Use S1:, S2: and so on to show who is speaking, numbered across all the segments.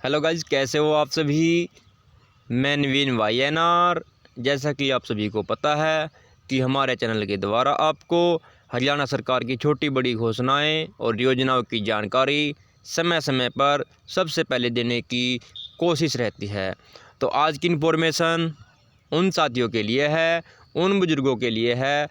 S1: Hello guys, कैसे हो आप सभी। मैं नवीन YNR। जैसा कि आप सभी को पता है कि हमारे चैनल के द्वारा आपको हरियाणा सरकार की छोटी बड़ी घोषणाएं और योजनाओं की जानकारी समय समय पर सबसे पहले देने की कोशिश रहती है। तो आज की इन्फॉर्मेशन उन साथियों के लिए है, उन बुज़ुर्गों के लिए है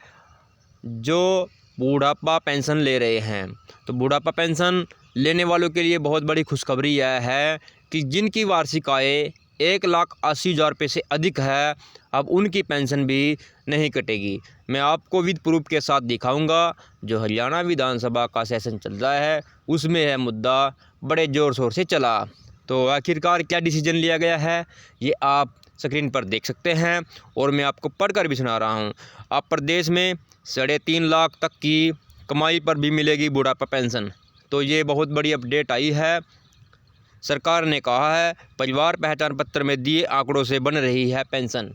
S1: जो बूढ़ापा पेंशन ले रहे हैं। तो बूढ़ापा पेंशन लेने वालों के लिए बहुत बड़ी खुशखबरी यह है कि जिनकी वार्षिक आय 1,80,000 रुपये से अधिक है, अब उनकी पेंशन भी नहीं कटेगी। मैं आपको विद प्रूफ के साथ दिखाऊंगा। जो हरियाणा विधानसभा का सेशन चल रहा है उसमें है मुद्दा बड़े ज़ोर शोर से चला। तो आखिरकार क्या डिसीजन लिया गया है ये आप स्क्रीन पर देख सकते हैं और मैं आपको पढ़कर भी सुना रहा हूँ। अब प्रदेश में 3.5 लाख तक की कमाई पर भी मिलेगी बुढ़ापा पेंशन। तो ये बहुत बड़ी अपडेट आई है। सरकार ने कहा है परिवार पहचान पत्र में दिए आंकड़ों से बन रही है पेंशन।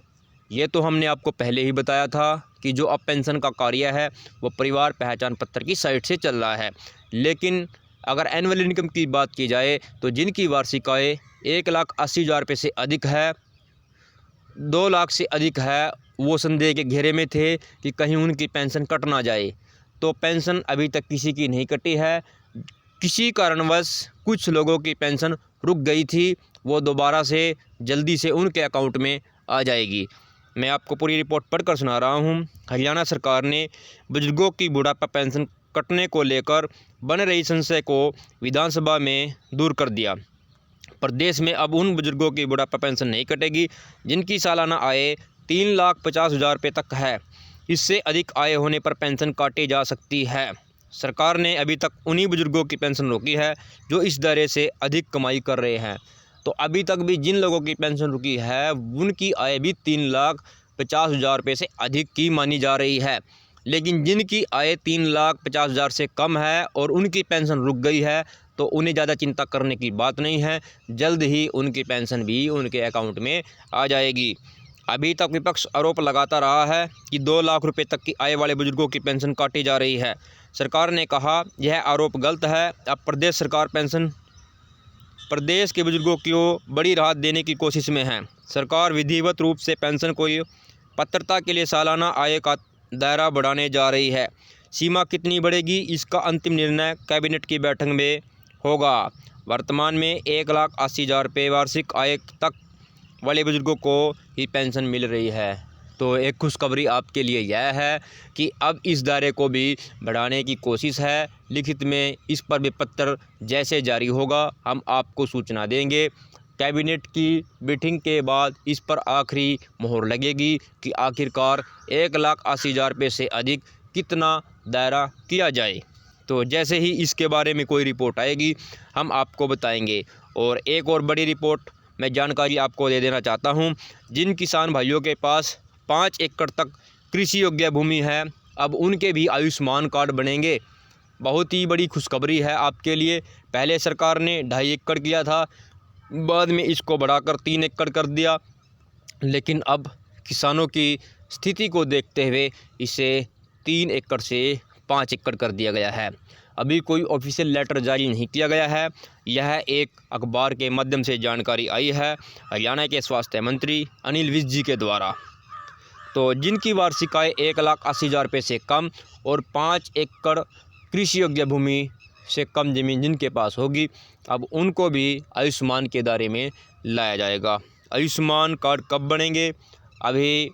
S1: ये तो हमने आपको पहले ही बताया था कि जो अब पेंशन का कार्य है वो परिवार पहचान पत्र की साइट से चल रहा है। लेकिन अगर एनुअल इनकम की बात की जाए तो जिनकी वार्षिक आय 1,80,000 रुपये से अधिक है, 2 लाख से अधिक है, वो संदेह के घेरे में थे कि कहीं उनकी पेंशन कट ना जाए। तो पेंशन अभी तक किसी की नहीं कटी है। किसी कारणवश कुछ लोगों की पेंशन रुक गई थी, वो दोबारा से जल्दी से उनके अकाउंट में आ जाएगी। मैं आपको पूरी रिपोर्ट पढ़कर सुना रहा हूँ। हरियाणा सरकार ने बुजुर्गों की बुढ़ापा पेंशन कटने को लेकर बन रही संशय को विधानसभा में दूर कर दिया। प्रदेश में अब उन बुजुर्गों की बुढ़ापा पेंशन नहीं कटेगी जिनकी सालाना आय 3,50,000 रुपये तक है। इससे अधिक आय होने पर पेंशन काटी जा सकती है। सरकार ने अभी तक उन्हीं बुजुर्गों की पेंशन रोकी है जो इस दायरे से अधिक कमाई कर रहे हैं। तो अभी तक भी जिन लोगों की पेंशन रुकी है उनकी आय भी 3,50,000 रुपये से अधिक की मानी जा रही है। लेकिन जिनकी आय 3,50,000 से कम है और उनकी पेंशन रुक गई है तो उन्हें ज़्यादा चिंता करने की बात नहीं है। जल्द ही उनकी पेंशन भी उनके अकाउंट में आ जाएगी। अभी तक विपक्ष आरोप लगाता रहा है कि 2 लाख रुपए तक की आय वाले बुजुर्गों की पेंशन काटी जा रही है। सरकार ने कहा यह आरोप गलत है। अब प्रदेश सरकार प्रदेश के बुजुर्गों को बड़ी राहत देने की कोशिश में है। सरकार विधिवत रूप से पेंशन को पात्रता के लिए सालाना आय का दायरा बढ़ाने जा रही है। सीमा कितनी बढ़ेगी इसका अंतिम निर्णय कैबिनेट की बैठक में होगा। वर्तमान में 1,80,000 रुपये वार्षिक आय तक वाले बुजुर्गों को ही पेंशन मिल रही है। तो एक खुशखबरी आपके लिए यह है कि अब इस दायरे को भी बढ़ाने की कोशिश है। लिखित में इस पर भी पत्र जैसे जारी होगा हम आपको सूचना देंगे। कैबिनेट की मीटिंग के बाद इस पर आखिरी मोहर लगेगी कि आखिरकार 1,80,000 रुपये से अधिक कितना दायरा किया जाए। तो जैसे ही इसके बारे में कोई रिपोर्ट आएगी हम आपको बताएंगे। और एक और बड़ी रिपोर्ट मैं जानकारी आपको दे देना चाहता हूं। जिन किसान भाइयों के पास 5 एकड़ तक कृषि योग्य भूमि है अब उनके भी आयुष्मान कार्ड बनेंगे। बहुत ही बड़ी खुशखबरी है आपके लिए। पहले सरकार ने 2.5 एकड़ किया था, बाद में इसको बढ़ाकर 3 एकड़ कर दिया। लेकिन अब किसानों की स्थिति को देखते हुए इसे 3 एकड़ से 5 एकड़ कर दिया गया है। अभी कोई ऑफिशियल लेटर जारी नहीं किया गया है। यह एक अखबार के माध्यम से जानकारी आई है हरियाणा के स्वास्थ्य मंत्री अनिल विज जी के द्वारा। तो जिनकी वार्षिक आय 1,80,000 रुपये से कम और 5 एकड़ कृषि योग्य भूमि से कम ज़मीन जिनके पास होगी अब उनको भी आयुष्मान के दायरे में लाया जाएगा। आयुष्मान कार्ड कब बनेंगे अभी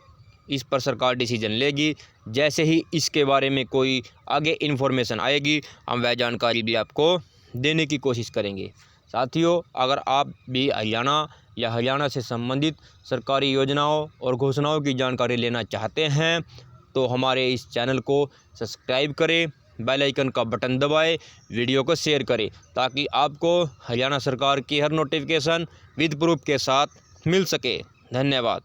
S1: इस पर सरकार डिसीजन लेगी। जैसे ही इसके बारे में कोई आगे इन्फॉर्मेशन आएगी हम वह जानकारी भी आपको देने की कोशिश करेंगे। साथियों, अगर आप भी हरियाणा या हरियाणा से संबंधित सरकारी योजनाओं और घोषणाओं की जानकारी लेना चाहते हैं तो हमारे इस चैनल को सब्सक्राइब करें, बेल आइकन का बटन दबाएं, वीडियो को शेयर करें ताकि आपको हरियाणा सरकार की हर नोटिफिकेशन विद प्रूफ के साथ मिल सके। धन्यवाद।